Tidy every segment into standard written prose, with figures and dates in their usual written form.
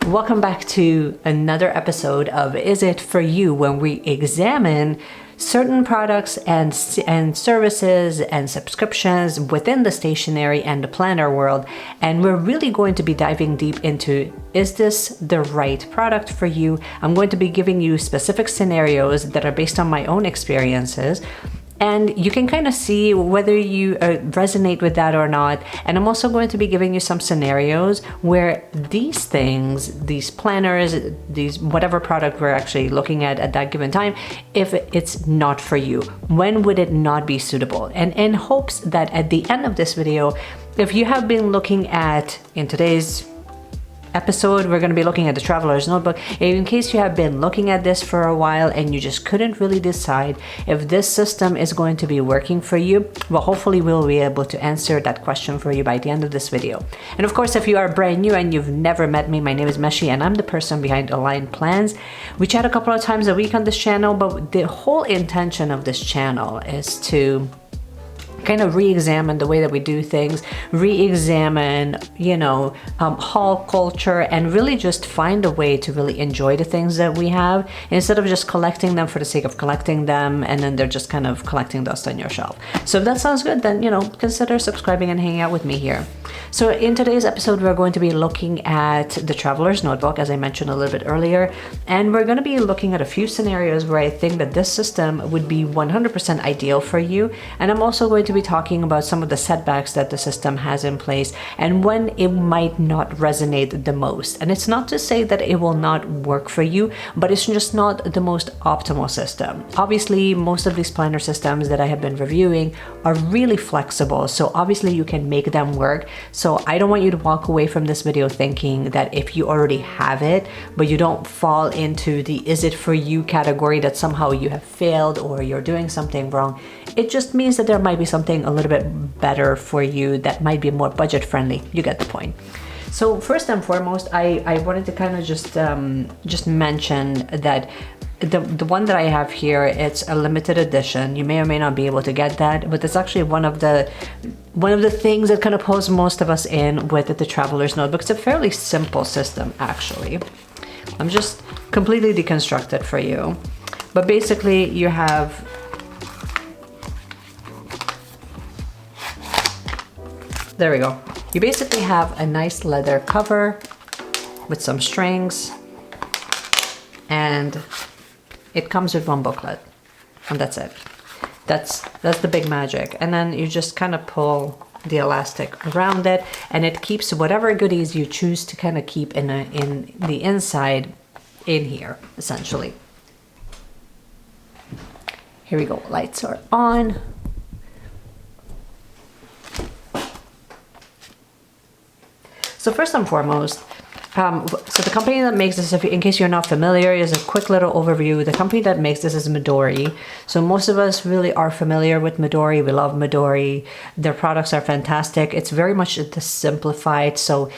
Welcome back to another episode of Is It For You, when we examine certain products and services and subscriptions within the stationery and the planner world. And we're really going to be diving deep into, is this the right product for you? I'm going to be giving you specific scenarios that are based on my own experiences. And you can kind of see whether you resonate with that or not. And I'm also going to be giving you some scenarios where these things, these planners, these whatever product we're actually looking at that given time, if it's not for you, when would it not be suitable? And in hopes that at the end of this video, if you have been looking at, in today's episode, we're going to be looking at the Traveler's Notebook. In case you have been looking at this for a while and you just couldn't really decide if this system is going to be working for you, well, hopefully we'll be able to answer that question for you by the end of this video. And of course, if you are brand new and you've never met me, my name is Meshi and I'm the person behind Aligned Plans. We chat a couple of times a week on this channel, but the whole intention of this channel is to kind of re-examine the way that we do things, re-examine, haul culture, and really just find a way to really enjoy the things that we have instead of just collecting them for the sake of collecting them and then they're just kind of collecting dust on your shelf. So if that sounds good, then, consider subscribing and hanging out with me here. So in today's episode, we're going to be looking at the Traveler's Notebook, as I mentioned a little bit earlier, and we're going to be looking at a few scenarios where I think that this system would be 100% ideal for you. And I'm also going to be talking about some of the setbacks that the system has in place and when it might not resonate the most. And it's not to say that it will not work for you, but it's just not the most optimal system. Obviously, most of these planner systems that I have been reviewing are really flexible, so obviously you can make them work. So I don't want you to walk away from this video thinking that if you already have it, but you don't fall into the is it for you category, that somehow you have failed or you're doing something wrong. It just means that there might be something a little bit better for you that might be more budget friendly. You get the point. So first and foremost, I wanted to kind of just mention that the one that I have here, it's a limited edition. You may or may not be able to get that, but it's actually one of the things that kind of pulls most of us in with the Traveler's Notebook. It's a fairly simple system, actually. I'm just completely deconstructed for you. But basically, you have there we go. You basically have a nice leather cover with some strings, and it comes with one booklet, and that's it. That's the big magic. And then you just kind of pull the elastic around it, and it keeps whatever goodies you choose to kind of keep in the inside in here, essentially. Here we go. Lights are on. So first and foremost, so the company that makes this, in case you're not familiar, is a quick little overview. The company that makes this is Midori. So most of us really are familiar with Midori. We love Midori. Their products are fantastic. It's very much the simplified. So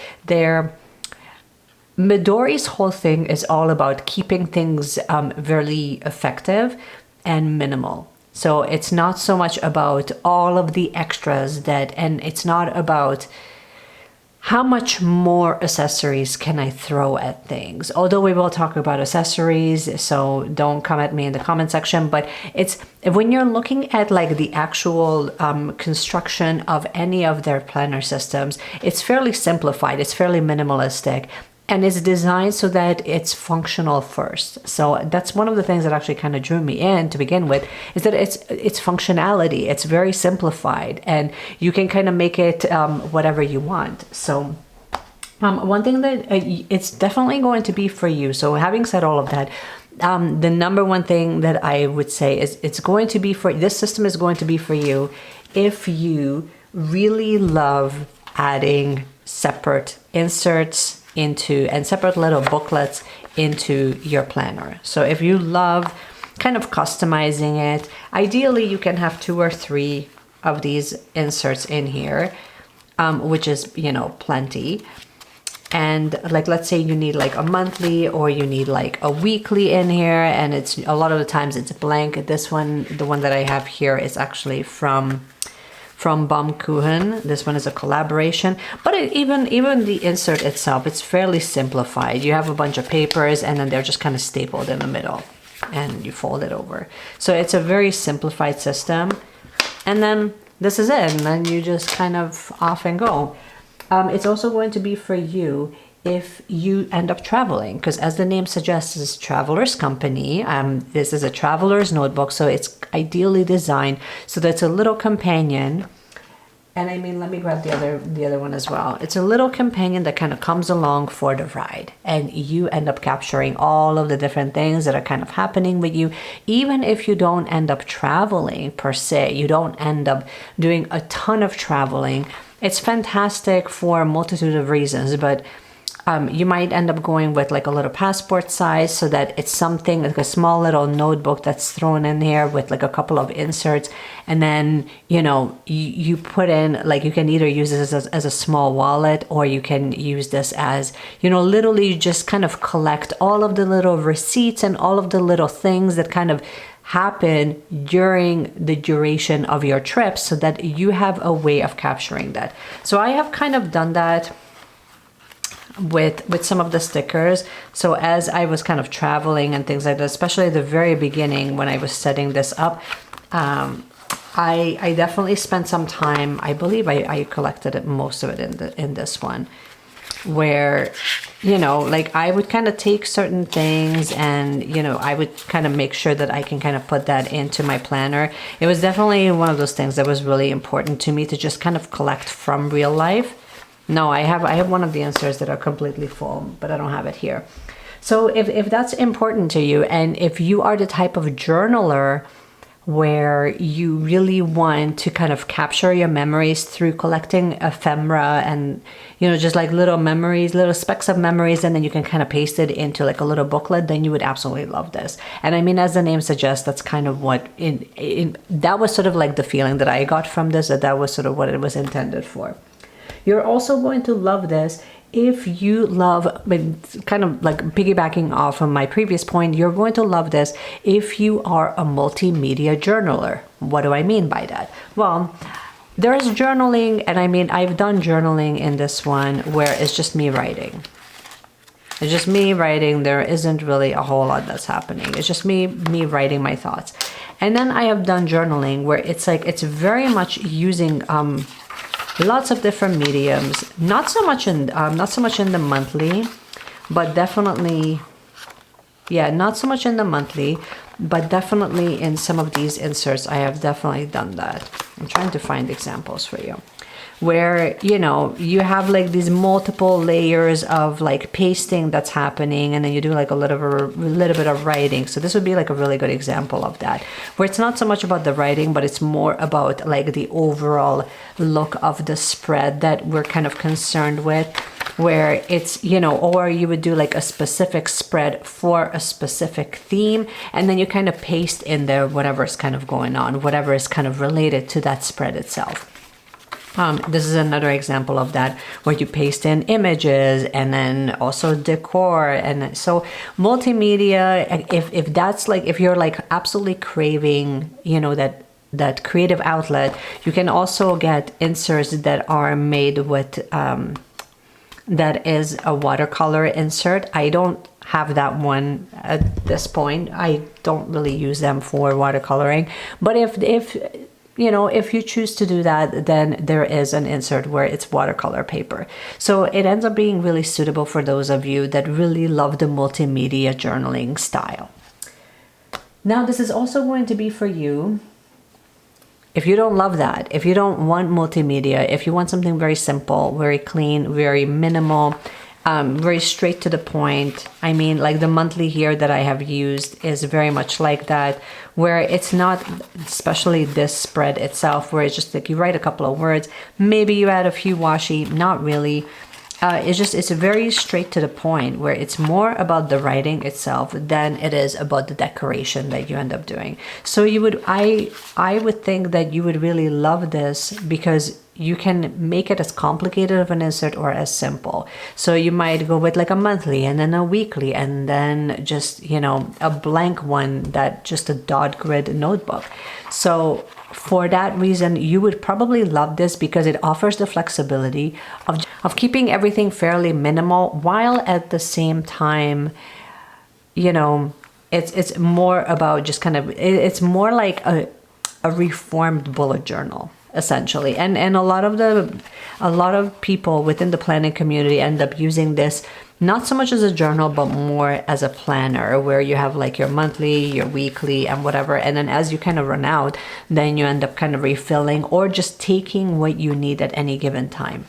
Midori's whole thing is all about keeping things very effective and minimal. So it's not so much about all of the extras and it's not about how much more accessories can I throw at things? Although we will talk about accessories, so don't come at me in the comment section, but it's when you're looking at like the actual construction of any of their planner systems, it's fairly simplified, it's fairly minimalistic, and it's designed so that it's functional first. So that's one of the things that actually kind of drew me in to begin with, is that it's functionality. It's very simplified and you can kind of make it whatever you want. So one thing that it's definitely going to be for you. So having said all of that, the number one thing that I would say is this system is going to be for you if you really love adding separate inserts and separate little booklets into your planner. So if you love kind of customizing it, ideally you can have 2 or 3 of these inserts in here, which is, plenty. And like, let's say you need like a monthly or you need like a weekly in here, and it's a lot of the times it's blank. This one, the one that I have here, is actually from from Baumkuchen. This one is a collaboration, but even the insert itself, it's fairly simplified. You have a bunch of papers and then they're just kind of stapled in the middle and you fold it over. So it's a very simplified system. And then this is it, and then you just kind of off and go. It's also going to be for you if you end up traveling, because as the name suggests, it's Traveler's Company. This is a traveler's notebook, so it's ideally designed so that it's a little companion. And I mean, let me grab the other one as well. It's a little companion that kind of comes along for the ride, and you end up capturing all of the different things that are kind of happening with you. Even if you don't end up traveling per se, you don't end up doing a ton of traveling, it's fantastic for a multitude of reasons, but you might end up going with like a little passport size, so that it's something like a small little notebook that's thrown in here with like a couple of inserts. And then, you know, you put in, like, you can either use this as a small wallet, or you can use this as, you know, literally just kind of collect all of the little receipts and all of the little things that kind of happen during the duration of your trip, so that you have a way of capturing that. So I have kind of done that with some of the stickers. So as I was kind of traveling and things like that, especially at the very beginning when I was setting this up, I definitely spent some time. I believe I collected most of it in this one, where, you know, like I would kind of take certain things and, you know, I would kind of make sure that I can kind of put that into my planner. It was definitely one of those things that was really important to me to just kind of collect from real life. No, I have one of the inserts that are completely full, but I don't have it here. So if that's important to you, and if you are the type of journaler where you really want to kind of capture your memories through collecting ephemera and, you know, just like little memories, little specks of memories, and then you can kind of paste it into like a little booklet, then you would absolutely love this. And I mean, as the name suggests, that's kind of what that was sort of like the feeling that I got from this, that was sort of what it was intended for. You're also going to love this if you love, kind of like piggybacking off of my previous point, you're going to love this if you are a multimedia journaler. What do I mean by that? Well, there's journaling, and I mean, I've done journaling in this one where it's just me writing. It's just me writing. There isn't really a whole lot that's happening. It's just me writing my thoughts. And then I have done journaling where it's like, it's very much using lots of different mediums, not so much in the monthly, but definitely, yeah, not so much in the monthly, but definitely in some of these inserts, I have definitely done that. I'm trying to find examples for you, where, you know, you have like these multiple layers of like pasting that's happening, and then you do like a little bit of writing. So this would be like a really good example of that, where it's not so much about the writing, but it's more about like the overall look of the spread that we're kind of concerned with, where it's, you know, or you would do like a specific spread for a specific theme, and then you kind of paste in there whatever's kind of going on, whatever is kind of related to that spread itself. This is another example of that, where you paste in images and then also decor. And so multimedia, if that's like, if you're like absolutely craving, you know, that creative outlet, you can also get inserts that are made with, that is a watercolor insert. I don't have that one at this point. I don't really use them for watercoloring, but if you know, if you choose to do that, then there is an insert where it's watercolor paper. So it ends up being really suitable for those of you that really love the multimedia journaling style. Now, this is also going to be for you if you don't love that, if you don't want multimedia, if you want something very simple, very clean, very minimal, very straight to the point. I mean, like the monthly here that I have used is very much like that, where it's not, especially this spread itself, where it's just like you write a couple of words, maybe you add a few washi, not really. It's very straight to the point, where it's more about the writing itself than it is about the decoration that you end up doing. So you would, I would think that you would really love this, because you can make it as complicated of an insert or as simple. So you might go with like a monthly, and then a weekly, and then just, you know, a blank one, that just a dot grid notebook. So for that reason, you would probably love this because it offers the flexibility of keeping everything fairly minimal while at the same time, you know, it's more about just kind of, it's more like a reformed bullet journal essentially. And a lot of people within the planning community end up using this not so much as a journal, but more as a planner, where you have like your monthly, your weekly, and whatever. And then as you kind of run out, then you end up kind of refilling or just taking what you need at any given time.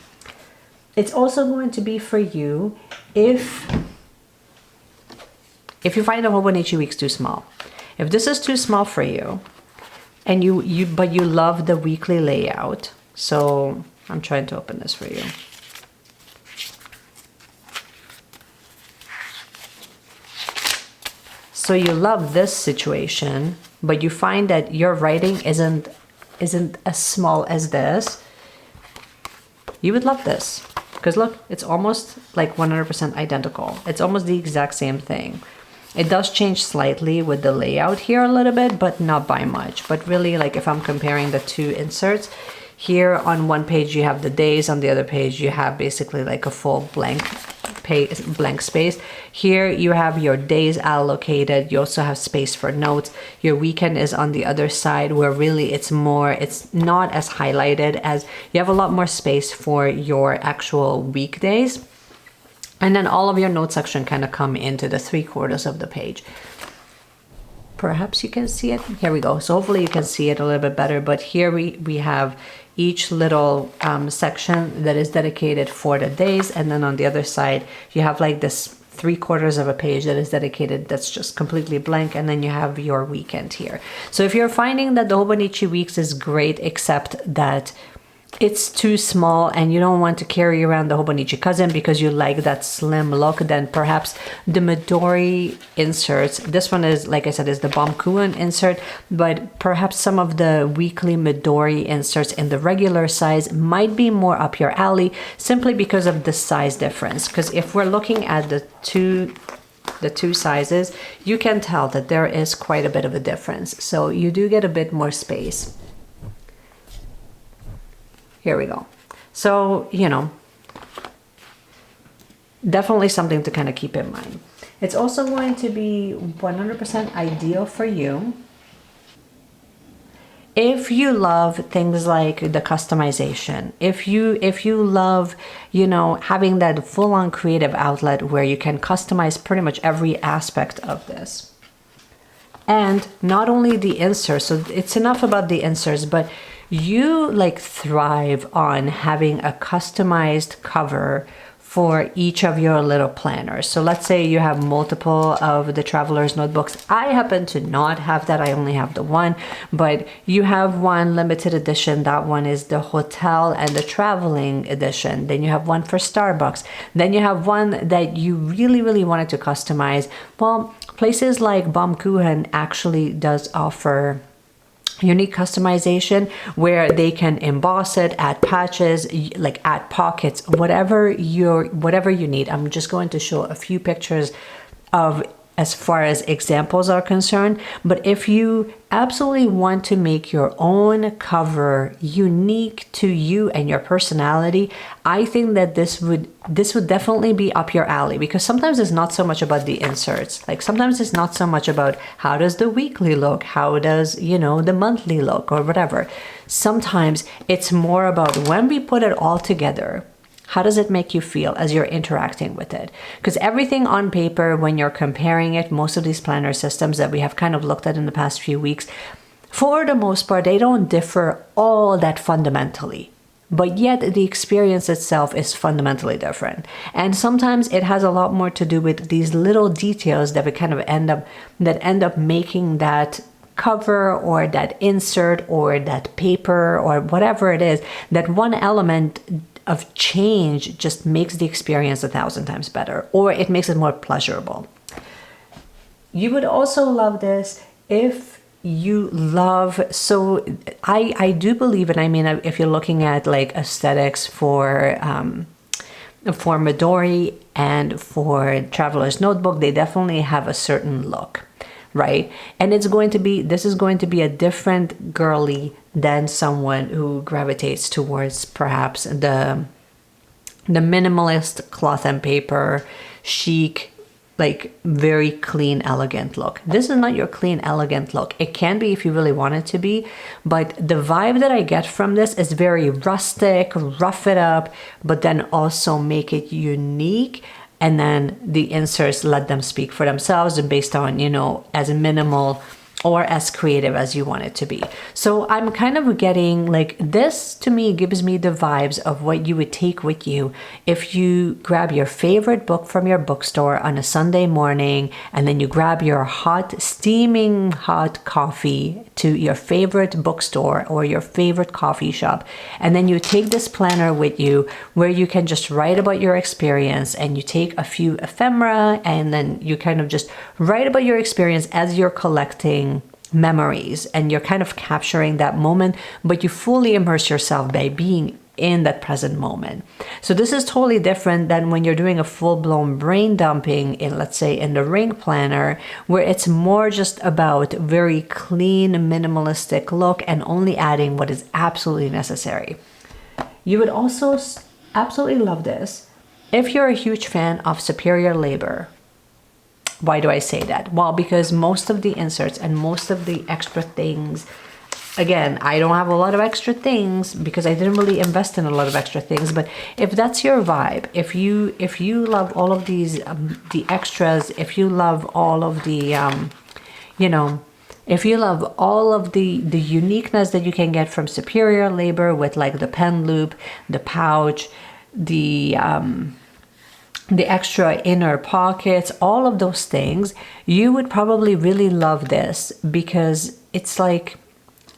It's also going to be for you if you find the Hobonichi weeks too small. If this is too small for you, and but you love the weekly layout. So I'm trying to open this for you. So you love this situation, but you find that your writing isn't as small as this. You would love this. Because look, it's almost like 100% identical. It's almost the exact same thing. It does change slightly with the layout here a little bit, but not by much. But really, like if I'm comparing the two inserts, here on one page you have the days, on the other page you have basically like a full blank space. Here you have your days allocated. You also have space for notes. Your weekend is on the other side, where really it's not as highlighted, as you have a lot more space for your actual weekdays. And then all of your note section kind of come into the 3/4 of the page. Perhaps you can see it. Here we go. So hopefully you can see it a little bit better. But here we have each little section that is dedicated for the days. And then on the other side, you have like this 3/4 of a page that is dedicated, that's just completely blank. And then you have your weekend here. So if you're finding that the Hobonichi weeks is great, except that it's too small and you don't want to carry around the Hobonichi cousin because you like that slim look, then perhaps the Midori inserts, this one is, like I said, is the Baumkuchen insert, but perhaps some of the weekly Midori inserts in the regular size might be more up your alley, simply because of the size difference. Because if we're looking at the two sizes, you can tell that there is quite a bit of a difference. So you do get a bit more space. Here we go. So, you know, definitely something to kind of keep in mind. It's also going to be 100% ideal for you if you love things like the customization, if you love, you know, having that full-on creative outlet where you can customize pretty much every aspect of this. And not only the inserts, so it's enough about the inserts, but you like thrive on having a customized cover for each of your little planners. So let's say you have multiple of the traveler's notebooks. I happen to not have that. I only have the one, but you have one limited edition. That one is the hotel and the traveling edition. Then you have one for Starbucks. Then you have one that you really, really wanted to customize. Well, places like Baumkuchen actually does offer unique customization where they can emboss it, add patches, like add pockets, whatever you need. I'm just going to show a few pictures of as far as examples are concerned. But if you absolutely want to make your own cover unique to you and your personality, I think that this would definitely be up your alley, because sometimes it's not so much about the inserts. Like sometimes it's not so much about how does the weekly look, how does, you know, the monthly look or whatever. Sometimes it's more about when we put it all together, how does it make you feel as you're interacting with it? Because everything on paper, when you're comparing it, most of these planner systems that we have kind of looked at in the past few weeks, for the most part, they don't differ all that fundamentally. But yet the experience itself is fundamentally different. And sometimes it has a lot more to do with these little details that we kind of end up making that cover or that insert or that paper or whatever it is, that one element of change just makes the experience 1,000 times better, or it makes it more pleasurable. You would also love this if you love, so I do believe, and I mean, if you're looking at like aesthetics for Midori and for Traveler's Notebook, they definitely have a certain look, right? And this is going to be a different girly than someone who gravitates towards perhaps the minimalist cloth and paper, chic, like very clean, elegant look. This is not your clean, elegant look. It can be if you really want it to be, but the vibe that I get from this is very rustic, rough it up, but then also make it unique. And then the inserts, let them speak for themselves and based on, you know, as minimal or as creative as you want it to be. So I'm kind of getting like this, to me, gives me the vibes of what you would take with you if you grab your favorite book from your bookstore on a Sunday morning, and then you grab your hot, steaming hot coffee to your favorite bookstore or your favorite coffee shop. And then you take this planner with you where you can just write about your experience, and you take a few ephemera and then you kind of just write about your experience as you're collecting memories, and you're kind of capturing that moment, but you fully immerse yourself by being in that present moment. So this is totally different than when you're doing a full-blown brain dumping in, let's say, in the ring planner, where it's more just about very clean, minimalistic look and only adding what is absolutely necessary. You would also absolutely love this if you're a huge fan of superior labor. Why do I say that? Well, because most of the inserts and most of the extra things, again, I don't have a lot of extra things because I didn't really invest in a lot of extra things, but if that's your vibe, if you love all of these, the extras, if you love all of the, you know, if you love all of the uniqueness that you can get from superior labor with like the pen loop, the pouch, the extra inner pockets, all of those things, you would probably really love this because it's like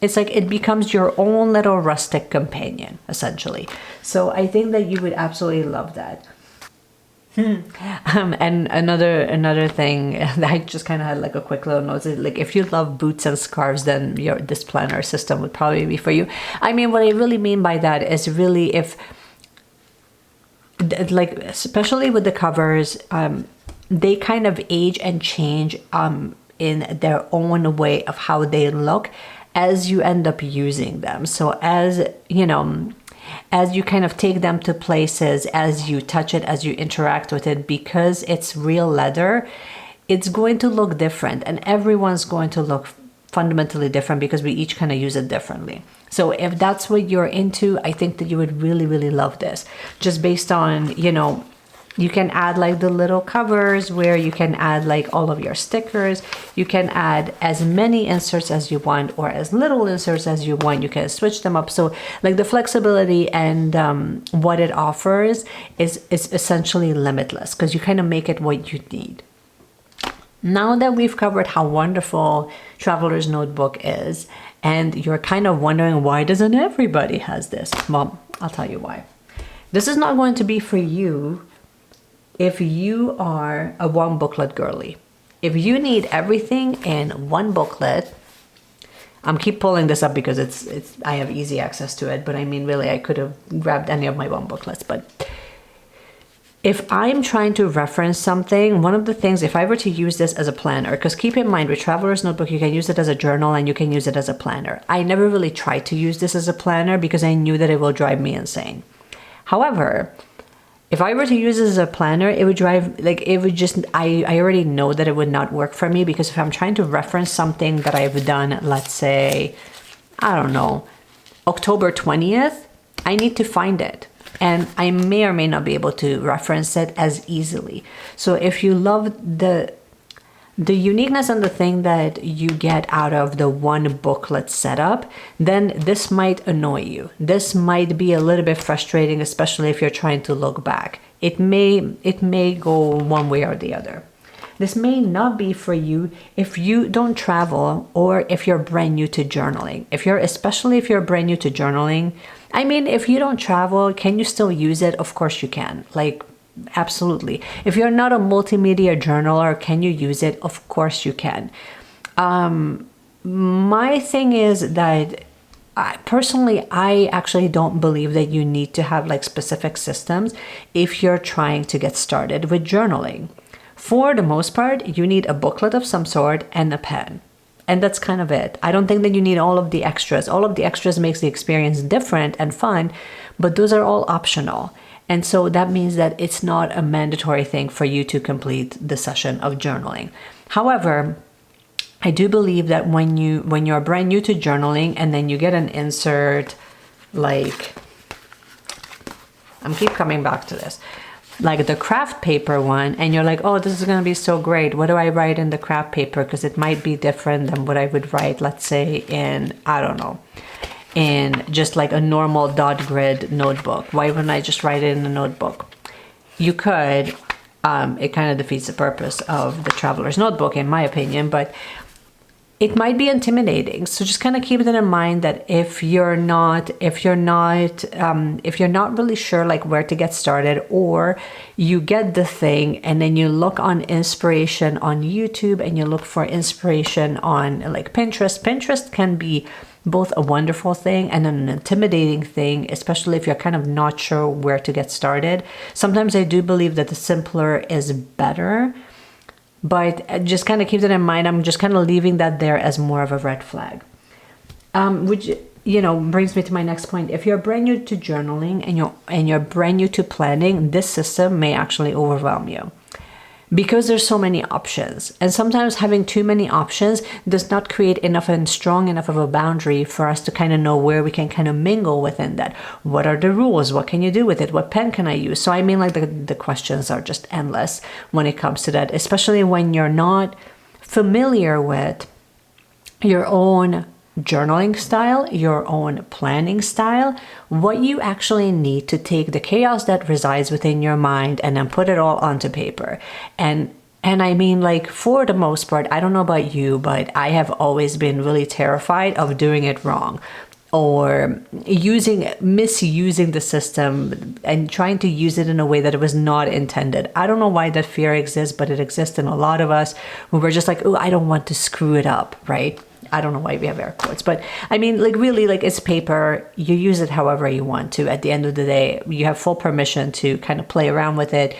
it becomes your own little rustic companion, essentially. So I think that you would absolutely love that. And another thing that I just kind of had like a quick little note is like, if you love boots and scarves, then this planner system would probably be for you. I mean, what I really mean by that is really if, like, especially with the covers, they kind of age and change in their own way of how they look as you end up using them. So as you know, as you kind of take them to places, as you touch it, as you interact with it, because it's real leather, it's going to look different, and everyone's going to look fundamentally different because we each kind of use it differently. So if that's what you're into, I think that you would really, really love this. Just based on, you know, you can add like the little covers where you can add like all of your stickers. You can add as many inserts as you want or as little inserts as you want. You can switch them up. So like the flexibility and what it offers is essentially limitless because you kind of make it what you need. Now that we've covered how wonderful Traveler's Notebook is, and you're kind of wondering why doesn't everybody has this? Well, I'll tell you why. This is not going to be for you if you are a one booklet girly. If you need everything in one booklet, I'm keep pulling this up because it's I have easy access to it, but I mean really I could have grabbed any of my one booklets, but if I'm trying to reference something, one of the things, if I were to use this as a planner, because keep in mind with Traveler's Notebook, you can use it as a journal and you can use it as a planner. I never really tried to use this as a planner because I knew that it will drive me insane. However, if I were to use this as a planner, it would drive, like it would just, I already know that it would not work for me because if I'm trying to reference something that I've done, let's say, I don't know, October 20th, I need to find it. And I may or may not be able to reference it as easily. So if you love the uniqueness and the thing that you get out of the one booklet setup, then this might annoy you. This might be a little bit frustrating, especially if you're trying to look back. It may go one way or the other. This may not be for you if you don't travel or if you're brand new to journaling. Especially if you're brand new to journaling, I mean, if you don't travel, can you still use it? Of course you can. Like, absolutely. If you're not a multimedia journaler, can you use it? Of course you can. My thing is that personally, I actually don't believe that you need to have like specific systems if you're trying to get started with journaling. For the most part, you need a booklet of some sort and a pen. And that's kind of it. I don't think that you need all of the extras. All of the extras makes the experience different and fun, but those are all optional. And so that means that it's not a mandatory thing for you to complete the session of journaling. However, I do believe that when you're brand new to journaling and then you get an insert, like, I'm keep coming back to this, like the craft paper one, and you're like, oh, this is going to be so great. What do I write in the craft paper? Because it might be different than what I would write, let's say, in, I don't know, in just like a normal dot grid notebook. Why wouldn't I just write it in a notebook? You could. It kind of defeats the purpose of the traveler's notebook, in my opinion, but it might be intimidating. So just kind of keep it in mind that if you're not really sure like where to get started, or you get the thing and then you look on inspiration on YouTube and you look for inspiration on like Pinterest. Pinterest can be both a wonderful thing and an intimidating thing, especially if you're kind of not sure where to get started. Sometimes I do believe that the simpler is better, but just kind of keep that in mind. I'm just kind of leaving that there as more of a red flag. Which, you know, brings me to my next point. If you're brand new to journaling and you're brand new to planning, this system may actually overwhelm you, because there's so many options. And sometimes having too many options does not create enough and strong enough of a boundary for us to kind of know where we can kind of mingle within that. What are the rules? What can you do with it? What pen can I use? So I mean, like the questions are just endless when it comes to that, especially when you're not familiar with your own journaling style, your own planning style, what you actually need to take the chaos that resides within your mind and then put it all onto paper. And I mean, like, for the most part, I don't know about you, but I have always been really terrified of doing it wrong, or misusing the system and trying to use it in a way that it was not intended. I don't know why that fear exists, but it exists in a lot of us, who we're just like, oh, I don't want to screw it up, right? I don't know why we have air quotes, but I mean, like, really, like, it's paper. You use it however you want to. At the end of the day, you have full permission to kind of play around with it,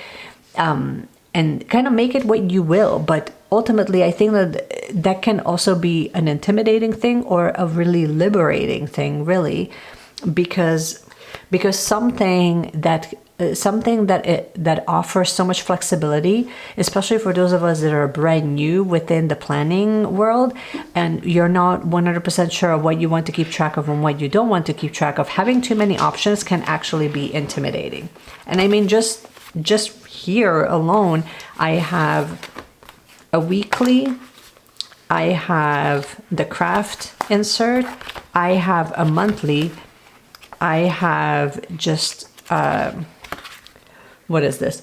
and kind of make it what you will. But ultimately, I think that can also be an intimidating thing or a really liberating thing, really, because something that offers so much flexibility, especially for those of us that are brand new within the planning world and you're not 100% sure of what you want to keep track of and what you don't want to keep track of. Having too many options can actually be intimidating. And I mean, just here alone, I have a weekly, I have the craft insert, I have a monthly, I have just what is this?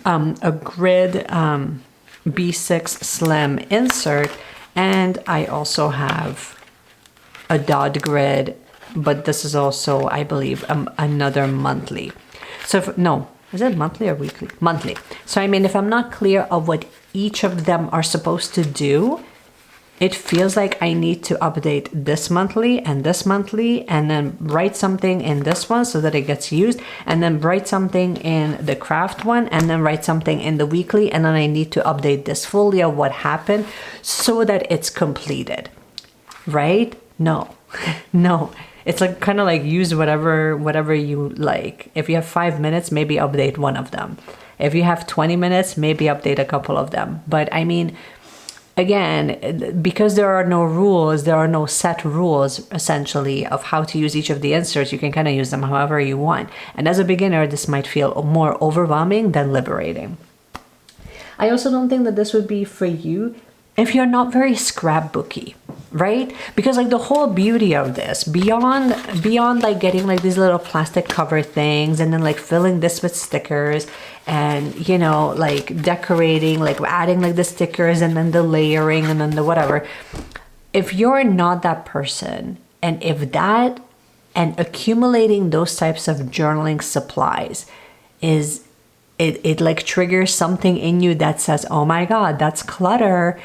A grid B6 slim insert, and I also have a dot grid, but this is also, I believe, another monthly. So no, is it monthly or weekly? Monthly. So I mean, if I'm not clear of what each of them are supposed to do, it feels like I need to update this monthly and then write something in this one so that it gets used, and then write something in the craft one, and then write something in the weekly, and then I need to update this fully of what happened so that it's completed, right? No, no. It's like kind of like use whatever you like. If you have 5 minutes, maybe update one of them. If you have 20 minutes, maybe update a couple of them. But I mean, again, because there are no rules, there are no set rules essentially of how to use each of the inserts. You can kind of use them however you want. And as a beginner, this might feel more overwhelming than liberating. I also don't think that this would be for you if you're not very scrapbooky, right? Because like the whole beauty of this, beyond like getting like these little plastic cover things and then like filling this with stickers and, you know, like decorating, like adding like the stickers and then the layering and then the whatever. If you're not that person, and if that and accumulating those types of journaling supplies is, it like triggers something in you that says, oh my God, that's clutter,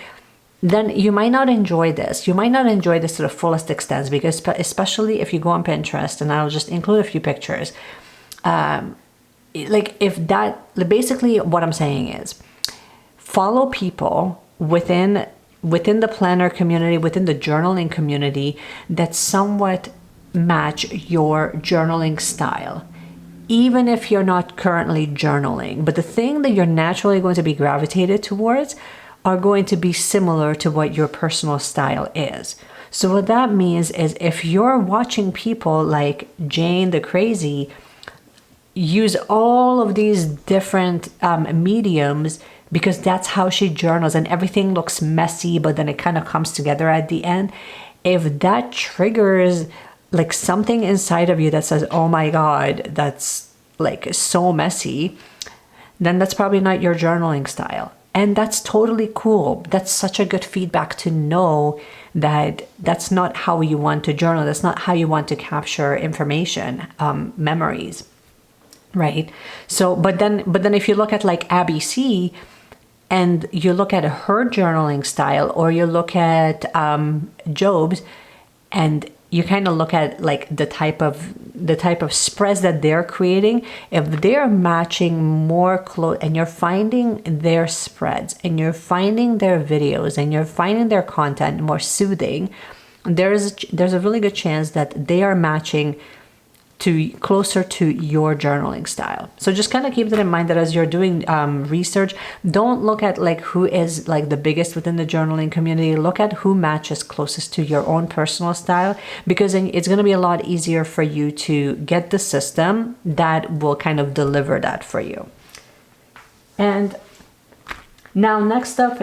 then you might not enjoy this. You might not enjoy this to the fullest extent, because especially if you go on Pinterest, and I'll just include a few pictures. Like if that, basically what I'm saying is follow people within within the planner community, within the journaling community, that somewhat match your journaling style. Even if you're not currently journaling, but the thing that you're naturally going to be gravitated towards are going to be similar to what your personal style is. So what that means is if you're watching people like Jane the Crazy use all of these different mediums, because that's how she journals and everything looks messy, but then it kind of comes together at the end. If that triggers like something inside of you that says, oh my God, that's like so messy, then that's probably not your journaling style. And that's totally cool. That's such a good feedback to know that that's not how you want to journal. That's not how you want to capture information, memories, right? So, but then if you look at like Abby C, and you look at her journaling style, or you look at Job's, and you kind of look at like the type of spreads that they're creating. If they're matching more close, and you're finding their spreads, and you're finding their videos, and you're finding their content more soothing, there's a really good chance that they are matching to closer to your journaling style. So just kind of keep that in mind, that as you're doing research, don't look at like who is like the biggest within the journaling community. Look at who matches closest to your own personal style, because then it's going to be a lot easier for you to get the system that will kind of deliver that for you. And now next up,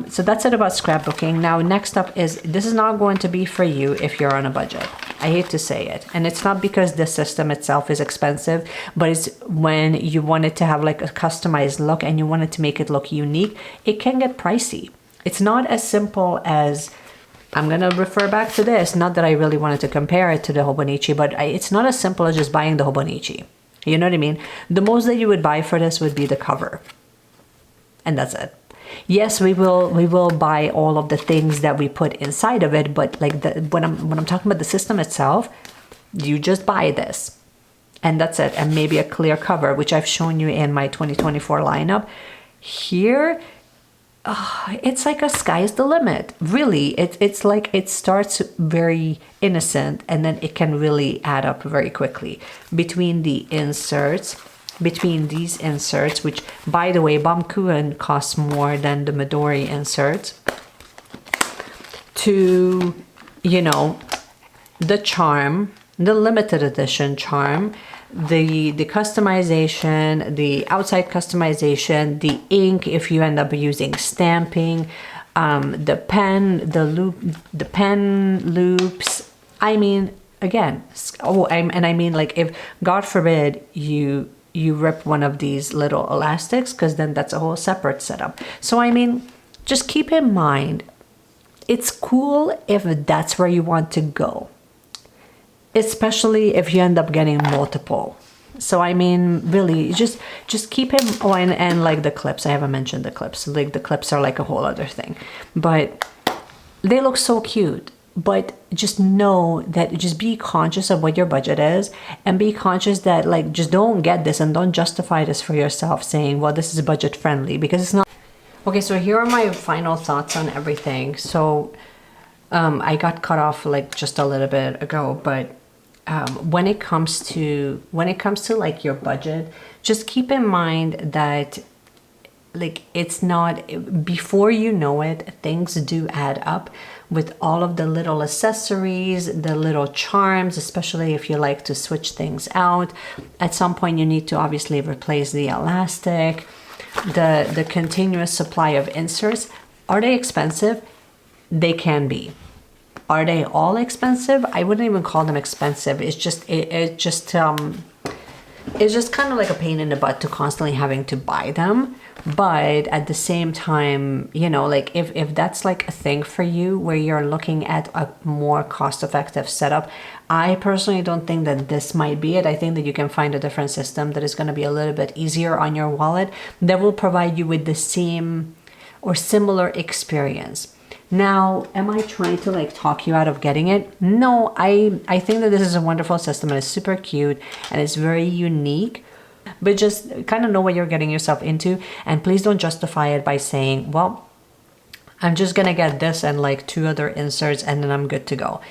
so that's it about scrapbooking. Now next up is, this is not going to be for you if you're on a budget. I hate to say it. And it's not because the system itself is expensive, but it's when you want it to have like a customized look and you want it to make it look unique, it can get pricey. It's not as simple as, I'm going to refer back to this, not that I really wanted to compare it to the Hobonichi, but it's not as simple as just buying the Hobonichi. You know what I mean? The most that you would buy for this would be the cover. And that's it. Yes, we will buy all of the things that we put inside of it, but like when I'm talking about the system itself, you just buy this, and that's it, and maybe a clear cover, which I've shown you in my 2024 lineup. Here, it's like a sky's the limit. Really, it's like it starts very innocent, and then it can really add up very quickly between the inserts. Between these inserts, which by the way, Bamkuan costs more than the Midori inserts, to, you know, the charm, the limited edition charm, the customization, the outside customization, the ink if you end up using stamping, the pen loops. I mean, again, I mean like, if God forbid you rip one of these little elastics, because then that's a whole separate setup. So I mean, just keep in mind, it's cool if that's where you want to go, especially if you end up getting multiple. So I mean, really, just keep in mind. And like the clips, I haven't mentioned the clips. Like the clips are like a whole other thing, but they look so cute. But just know that, just be conscious of what your budget is, and be conscious that like, just don't get this and don't justify this for yourself saying, well, this is budget friendly, because it's not. Okay, so here are my final thoughts on everything. So I got cut off like just a little bit ago, but when it comes to like your budget, just keep in mind that like, it's not, before you know it, things do add up with all of the little accessories, the little charms, especially if you like to switch things out. At some point you need to obviously replace the elastic, the continuous supply of inserts. Are they expensive? They can be. Are they all expensive? I wouldn't even call them expensive. It's just it's just kind of like a pain in the butt to constantly having to buy them. But at the same time, you know, like if that's like a thing for you where you're looking at a more cost-effective setup, I personally don't think that this might be it. I think that you can find a different system that is going to be a little bit easier on your wallet, that will provide you with the same or similar experience. Now, am I trying to like talk you out of getting it? No, I think that this is a wonderful system and it's super cute and it's very unique, but just kind of know what you're getting yourself into, and please don't justify it by saying, well, I'm just gonna get this and like 2 other inserts and then I'm good to go.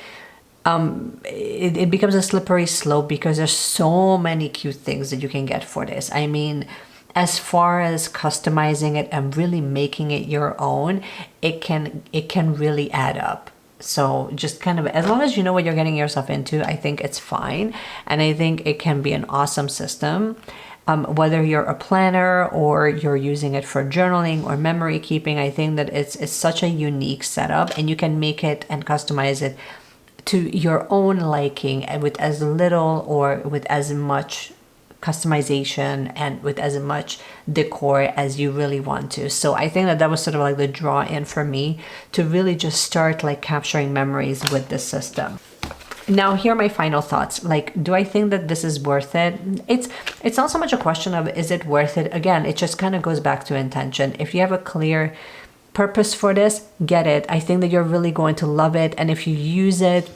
It becomes a slippery slope because there's so many cute things that you can get for this. I mean, as far as customizing it and really making it your own, it can really add up. So just kind of, as long as you know what you're getting yourself into, I think it's fine. And I think it can be an awesome system. Whether you're a planner or you're using it for journaling or memory keeping, I think that it's such a unique setup, and you can make it and customize it to your own liking and with as little or with as much customization and with as much decor as you really want to. So I think that was sort of like the draw in for me to really just start like capturing memories with this system. Now, here are my final thoughts. Like, do I think that this is worth it? It's not so much a question of is it worth it? Again, it just kind of goes back to intention. If you have a clear purpose for this, get it. I think that you're really going to love it. And if you use it,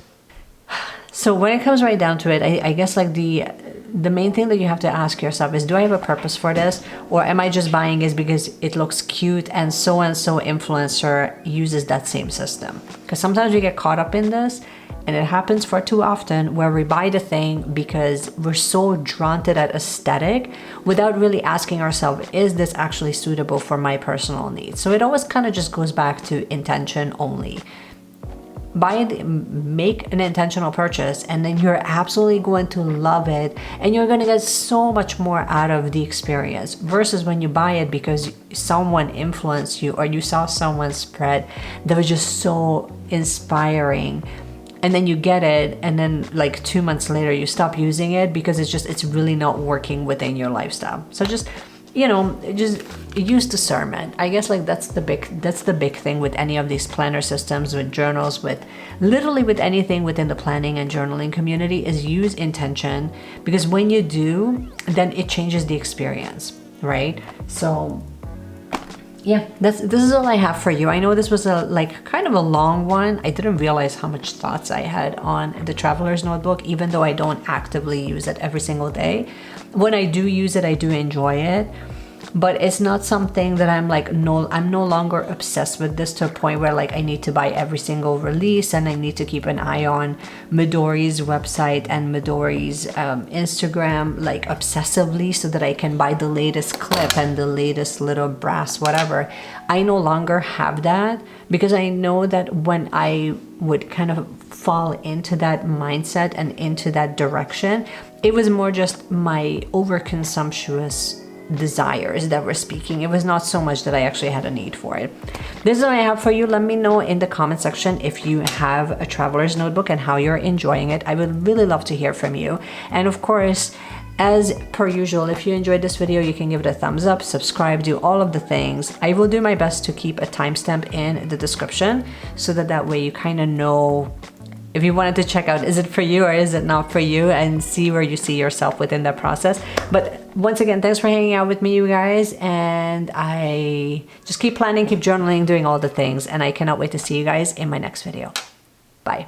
so when it comes right down to it, I guess like the main thing that you have to ask yourself is, do I have a purpose for this? Or am I just buying it because it looks cute and so influencer uses that same system? Because sometimes we get caught up in this, and it happens far too often where we buy the thing because we're so drawn to that aesthetic without really asking ourselves, is this actually suitable for my personal needs? So it always kind of just goes back to intention only. Make an intentional purchase, and then you're absolutely going to love it, and you're going to get so much more out of the experience versus when you buy it because someone influenced you or you saw someone spread that was just so inspiring, and then you get it and then like 2 months later you stop using it because it's really not working within your lifestyle. So just, you know, just use discernment. I guess like that's the big thing with any of these planner systems, with journals, with literally with anything within the planning and journaling community, is use intention, because when you do, then it changes the experience, right? So yeah, this is all I have for you. I know this was a like kind of a long one. I didn't realize how much thoughts I had on the traveler's notebook, even though I don't actively use it every single day. When I do use it, I do enjoy it, but it's not something that I'm no longer obsessed with this to a point where like I need to buy every single release, and I need to keep an eye on Midori's website and Midori's Instagram like obsessively so that I can buy the latest clip and the latest little brass whatever. I no longer have that, because I know that when I would kind of fall into that mindset and into that direction, it was more just my overconsumptuous desires that were speaking. It was not so much that I actually had a need for it. This is what I have for you. Let me know in the comment section if you have a traveler's notebook and how you're enjoying it. I would really love to hear from you. And of course, as per usual, if you enjoyed this video, you can give it a thumbs up, subscribe, do all of the things. I will do my best to keep a timestamp in the description so that way you kind of know if you wanted to check out, is it for you or is it not for you, and see where you see yourself within that process. But once again, thanks for hanging out with me, you guys, and I just keep planning, keep journaling, doing all the things, and I cannot wait to see you guys in my next video. Bye.